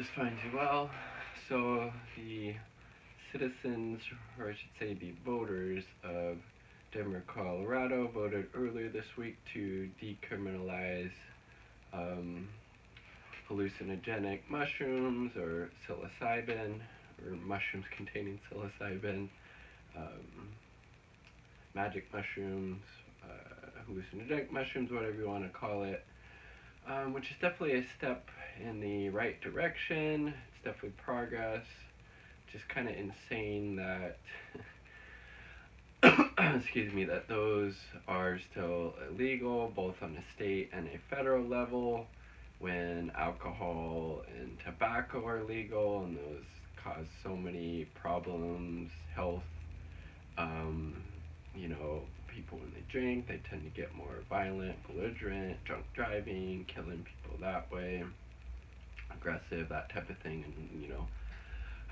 just finds you well. So the citizens, or I should say the voters of Denver, Colorado, voted earlier this week to decriminalize um, hallucinogenic mushrooms or psilocybin, or mushrooms containing psilocybin, um, magic mushrooms, hallucinogenic mushrooms, whatever you want to call it. Which is definitely a step in the right direction. It's definitely progress. Just kind of insane that, excuse me, that those are still illegal, both on a state and a federal level, when alcohol and tobacco are legal, and those cause so many problems, health. Um, People when they drink, they tend to get more violent, belligerent, drunk driving, killing people that way, aggressive, that type of thing. And,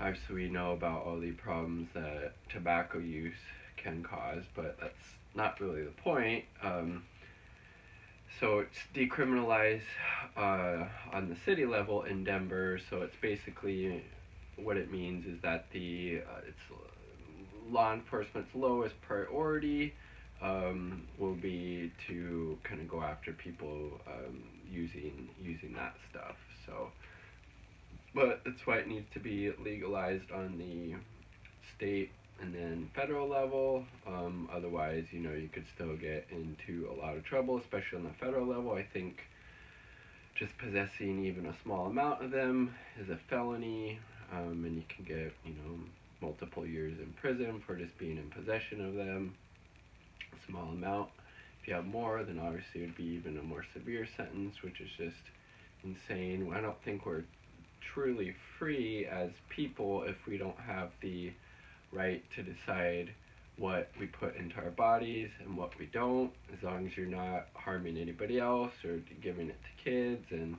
obviously we know about all the problems that tobacco use can cause, but that's not really the point. So it's decriminalized on the city level in Denver. So it's basically, what it means is that it's law enforcement's lowest priority will be to kind of go after people using that stuff. So, but that's why it needs to be legalized on the state and then federal level. Otherwise, you could still get into a lot of trouble, especially on the federal level. I think just possessing even a small amount of them is a felony, and you can get, multiple years in prison for just being in possession of them. A small amount. If you have more, then obviously it would be even a more severe sentence, which is just insane. I don't think we're truly free as people if we don't have the right to decide what we put into our bodies and what we don't, as long as you're not harming anybody else or giving it to kids and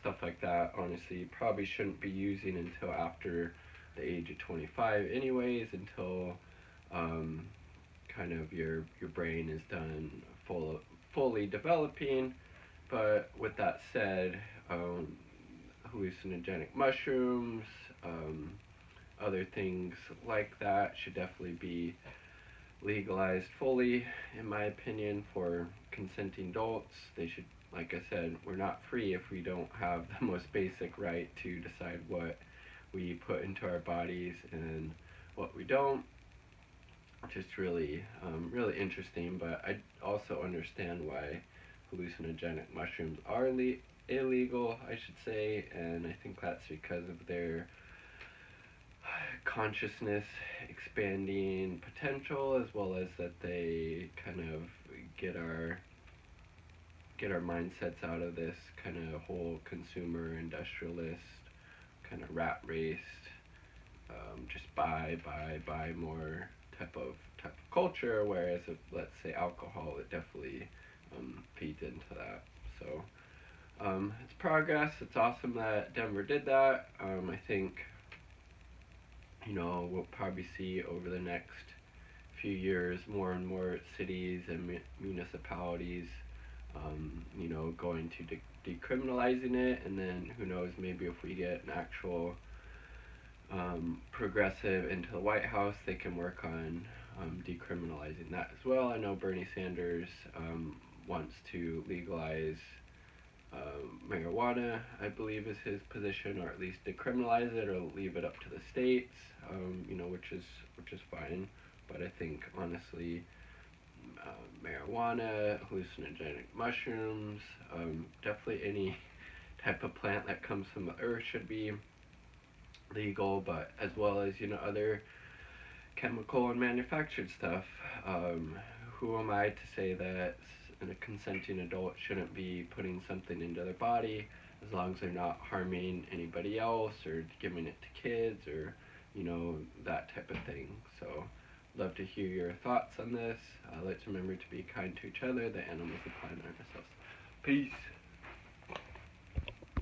stuff like that. Honestly, you probably shouldn't be using until after the age of 25 anyways, until kind of your brain is done fully developing. But with that said, hallucinogenic mushrooms, other things like that should definitely be legalized fully, in my opinion, for consenting adults. They should, like I said, we're not free if we don't have the most basic right to decide what we put into our bodies and what we don't. Just really, really interesting. But I also understand why hallucinogenic mushrooms are illegal, I should say, and I think that's because of their consciousness expanding potential, as well as that they kind of get our mindsets out of this kind of whole consumer industrialist kind of rat race, just buy more type of culture. Whereas if, let's say, alcohol, it definitely feeds into that. So it's progress. It's awesome that Denver did that. I think we'll probably see over the next few years more and more cities and municipalities going to decriminalizing it, and then who knows, maybe if we get an actual progressive into the White House, they can work on decriminalizing that as well. I know Bernie Sanders wants to legalize marijuana, I believe is his position, or at least decriminalize it or leave it up to the states, which is fine. But I think honestly, marijuana, hallucinogenic mushrooms, definitely any type of plant that comes from the earth should be legal, but as well as other chemical and manufactured stuff. Who am I to say that a consenting adult shouldn't be putting something into their body, as long as they're not harming anybody else or giving it to kids or that type of thing. So love to hear your thoughts on this. Let's remember to be kind to each other, the animals, the planet, and ourselves. Peace.